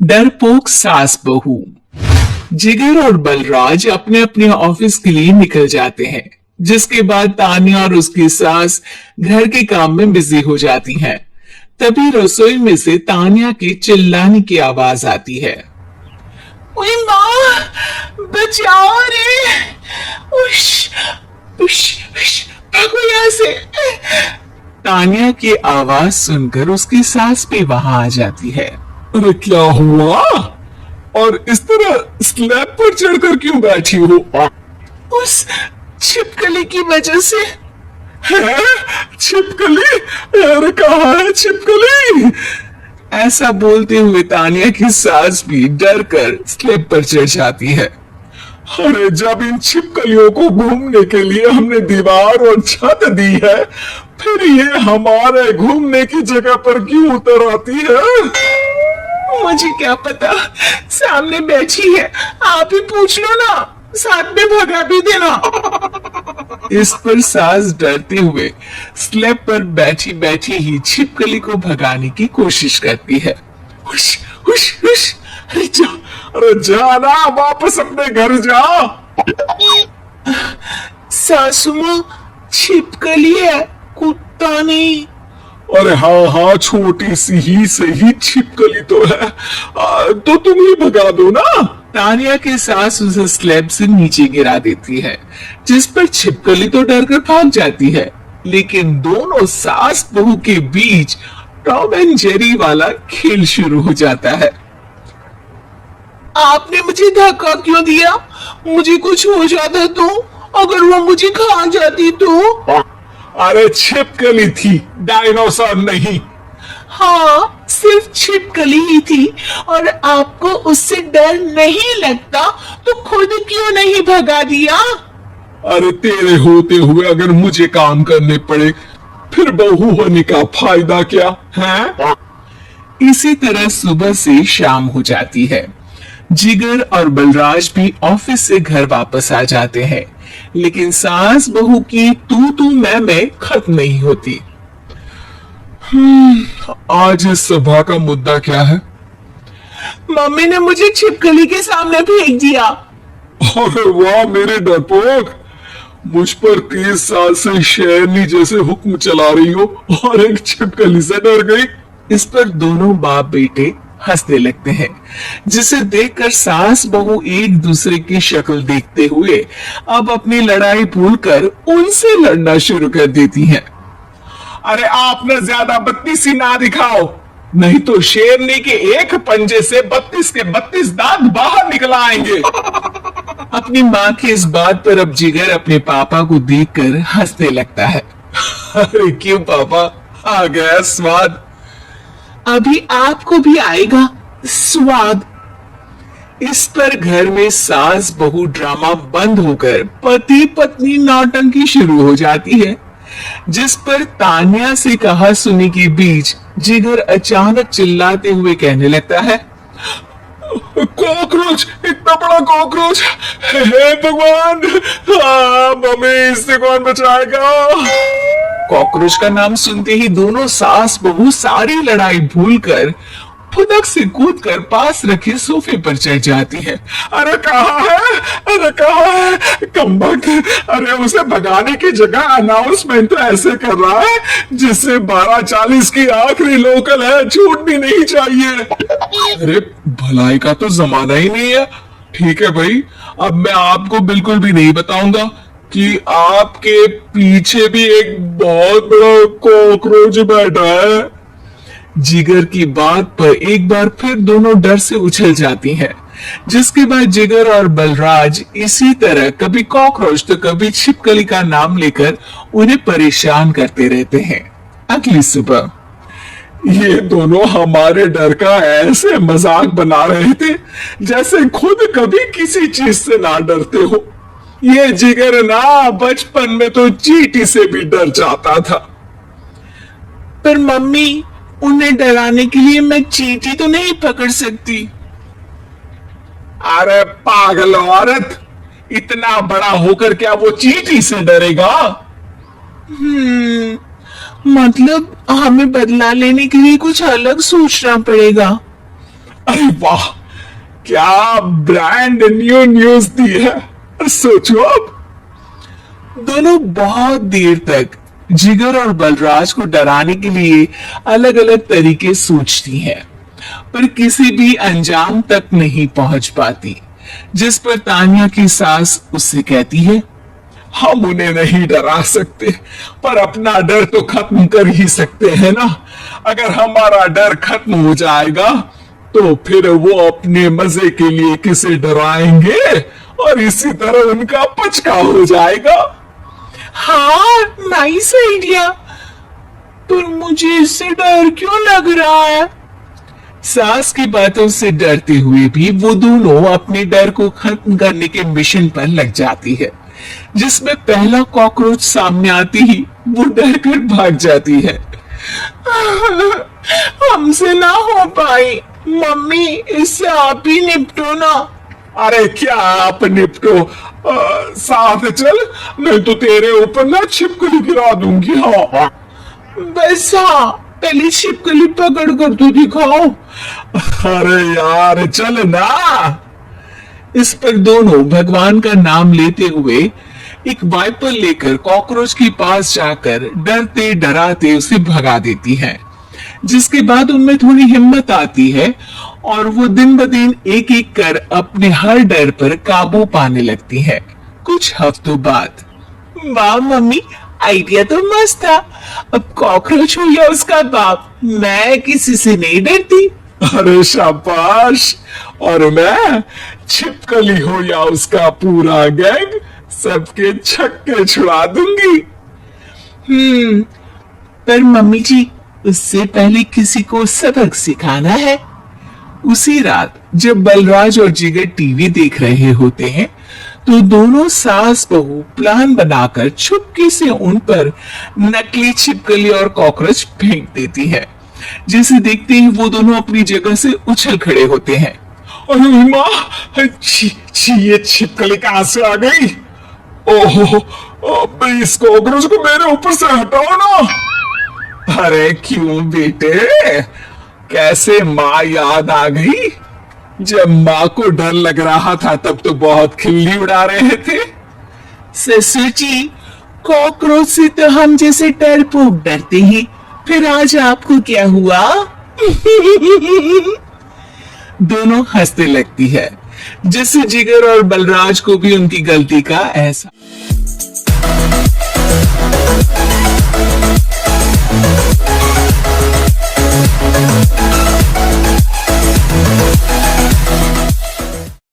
डरपोक सास बहू। जिगर और बलराज अपने अपने ऑफिस के लिए निकल जाते हैं, जिसके बाद तानिया और उसकी सास घर के काम में बिजी हो जाती हैं। तभी रसोई में से तानिया के चिल्लाने की आवाज आती है। ओए माँ, बचाओ रे! उश, उश, उश, भागो यहाँ से! तानिया की आवाज सुनकर उसकी सास भी वहां आ जाती है। अरे क्या हुआ? और इस तरह स्लैब पर चढ़कर क्यों बैठी हो? उस छिपकली की वजह से। है? छिपकली? अरे कहाँ है छिपकली? ऐसा बोलते हुए तानिया की सास भी डर कर स्लैब पर चढ़ जाती है। अरे जब इन छिपकलियों को घूमने के लिए हमने दीवार और छत दी है, फिर ये हमारे घूमने की जगह पर क्यों उतर आती है? मुझे क्या पता, सामने बैठी है, आप ही पूछ लो ना, साथ में भगा भी देना। इस पर सास डरते हुए स्लैब पर बैठी बैठी ही छिपकली को भगाने की कोशिश करती है। हुश, हुश, हुश, अरे जा ना, वापस अपने घर जा। सासू माँ, छिपकली है, कुत्ता नहीं। अरे हाँ हाँ, छोटी सी ही सही छिपकली तो है, तो तुम ही भगा दो ना। तानिया के सास उसे स्लैब से नीचे गिरा देती है, जिस पर छिपकली तो डरकर भाग जाती है, लेकिन दोनों सास बहू के बीच टॉम एंड जेरी वाला खेल शुरू हो जाता है। आपने मुझे धक्का क्यों दिया? मुझे कुछ हो जाता तो? अगर वो मुझे खा जाती तो? अरे छिपकली थी, डायनासोर नहीं। हाँ, सिर्फ छिपकली ही थी, और आपको उससे डर नहीं लगता तो खुद क्यों नहीं भगा दिया? अरे तेरे होते हुए अगर मुझे काम करने पड़े, फिर बहू होने का फायदा क्या है? इसी तरह सुबह से शाम हो जाती है। जिगर और बलराज भी ऑफिस से घर वापस आ जाते हैं, लेकिन सास बहू की तू मैं खत्म नहीं होती। आज इस सभा का मुद्दा क्या है? मम्मी ने मुझे छिपकली के सामने फेंक दिया। अरे वाह मेरे डरपोक, मुझ पर 30 साल से शेरनी जैसे हुक्म चला रही हो और एक छिपकली से डर गई। इस पर दोनों बाप बेटे हंसने लगते हैं, जिसे देखकर सास बहू एक दूसरे की शक्ल देखते हुए अब अपनी लड़ाई भूलकर उनसे लड़ना शुरू कर देती हैं। अरे आपने ज्यादा बत्तीसी ना दिखाओ, नहीं तो शेरनी के एक पंजे से 32 के 32 दांत बाहर निकल आएंगे। अपनी माँ की इस बात पर अब जिगर अपने पापा को देखकर हंसने लगता है। अरे क्यों पापा, आ गया स्वाद। अभी आपको भी आएगा स्वाद। इस पर घर में सास बहू ड्रामा बंद होकर पति पत्नी नौटंकी शुरू हो जाती है, जिस पर तानिया से कहा सुनी के बीच जिगर अचानक चिल्लाते हुए कहने लगता है। कॉकरोच, इतना बड़ा कॉकरोच! हे भगवान, मम्मी इससे कौन बचाएगा? कॉकरोच का नाम सुनते ही दोनों सास बहू सारी लड़ाई भूलकर फुदक से कूदकर पास रखे सोफे पर चढ़ जाती है। अरे कहाँ है? अरे कहाँ है? कमबख्त! अरे उसे भगाने की जगह अनाउंसमेंट तो ऐसे कर रहा है जिससे 12:40 की आखिरी लोकल है, छूट भी नहीं चाहिए। अरे भलाई का तो जमाना ही नहीं है। ठीक है भाई, अब मैं आपको बिल्कुल भी नहीं बताऊंगा कि आपके पीछे भी एक बहुत बड़ा कॉकरोच बैठा है। जिगर की बात पर एक बार फिर दोनों डर से उछल जाती हैं, जिसके बाद जिगर और बलराज इसी तरह कभी कॉकरोच तो कभी छिपकली का नाम लेकर उन्हें परेशान करते रहते हैं। अगली सुबह ये दोनों हमारे डर का ऐसे मजाक बना रहे थे जैसे खुद कभी किसी चीज से ना डरते हो। ये जिगर ना बचपन में तो चींटी से भी डर जाता था। पर मम्मी, उन्हें डराने के लिए मैं चींटी तो नहीं पकड़ सकती। अरे पागल औरत, इतना बड़ा होकर क्या वो चींटी से डरेगा? मतलब हमें बदला लेने के लिए कुछ अलग सोचना पड़ेगा। अरे वाह, क्या ब्रांड न्यू न्यूज दी है। सोचो अब। दोनों बहुत देर तक जिगर और बलराज को डराने के लिए अलग अलग तरीके सोचती हैं, पर किसी भी अंजाम तक नहीं पहुंच पाती। जिस पर तानिया की सास उससे कहती है, हम उन्हें नहीं डरा सकते, पर अपना डर तो खत्म कर ही सकते हैं ना। अगर हमारा डर खत्म हो जाएगा तो फिर वो अपने मजे के लिए किसे डराएंगे और इसी तरह उनका पचका हो जाएगा। हाँ, नाइस आइडिया, पर मुझे इससे डर क्यों लग रहा है? सास की बातों से डरते हुए भी वो दोनों अपने डर को खत्म करने के मिशन पर लग जाती है, जिसमें पहला कॉकरोच सामने आती ही वो डर कर भाग जाती है। हमसे ना हो पाई, मम्मी इससे आप ही निपटो ना। अरे क्या आप निपटो, साथ चल, नहीं तो तेरे ऊपर ना छिपकली गिरा दूंगी। हाँ बस हाँ, पहले छिपकली पकड़ कर तो दिखाओ। अरे यार चल ना। इस पर दोनों भगवान का नाम लेते हुए एक वाइपर लेकर कॉकरोच के पास जाकर डरते डराते उसे भगा देती हैं, जिसके बाद उनमें थोड़ी हिम्मत आती है और वो दिन ब दिन एक एक कर अपने हर डर पर काबू पाने लगती है। कुछ हफ्तों बाद, वाह मम्मी, आइडिया तो मस्त था। अब कॉकरोच हो या उसका बाप, मैं किसी से नहीं डरती। अरे शाबाश। और मैं छिपकली हो या उसका पूरा गैंग, सबके छक्के छुड़ा दूंगी। पर मम्मी जी, उससे पहले किसी को सबक सिखाना है। उसी रात जब बलराज और जिगर टीवी देख रहे होते हैं तो दोनों सास बहू प्लान बनाकर चुपके से उन पर नकली छिपकली और कॉकरोच फेंक देती है, जिसे देखते ही वो दोनों अपनी जगह से उछल खड़े होते हैं। अरे माँ, ये छिपकली कहां से आ गई? ओहो, इस कॉकरोच को मेरे ऊपर से हटाओ ना। अरे क्यों बेटे, कैसे माँ याद आ गई? जब माँ को डर लग रहा था तब तो बहुत खिल्ली उड़ा रहे थे। ससुर जी, कॉकरोच से तो हम जैसे डरपोक डरते हैं, फिर आज आपको क्या हुआ? दोनों हंसने लगती है, जिससे जिगर और बलराज को भी उनकी गलती का एहसास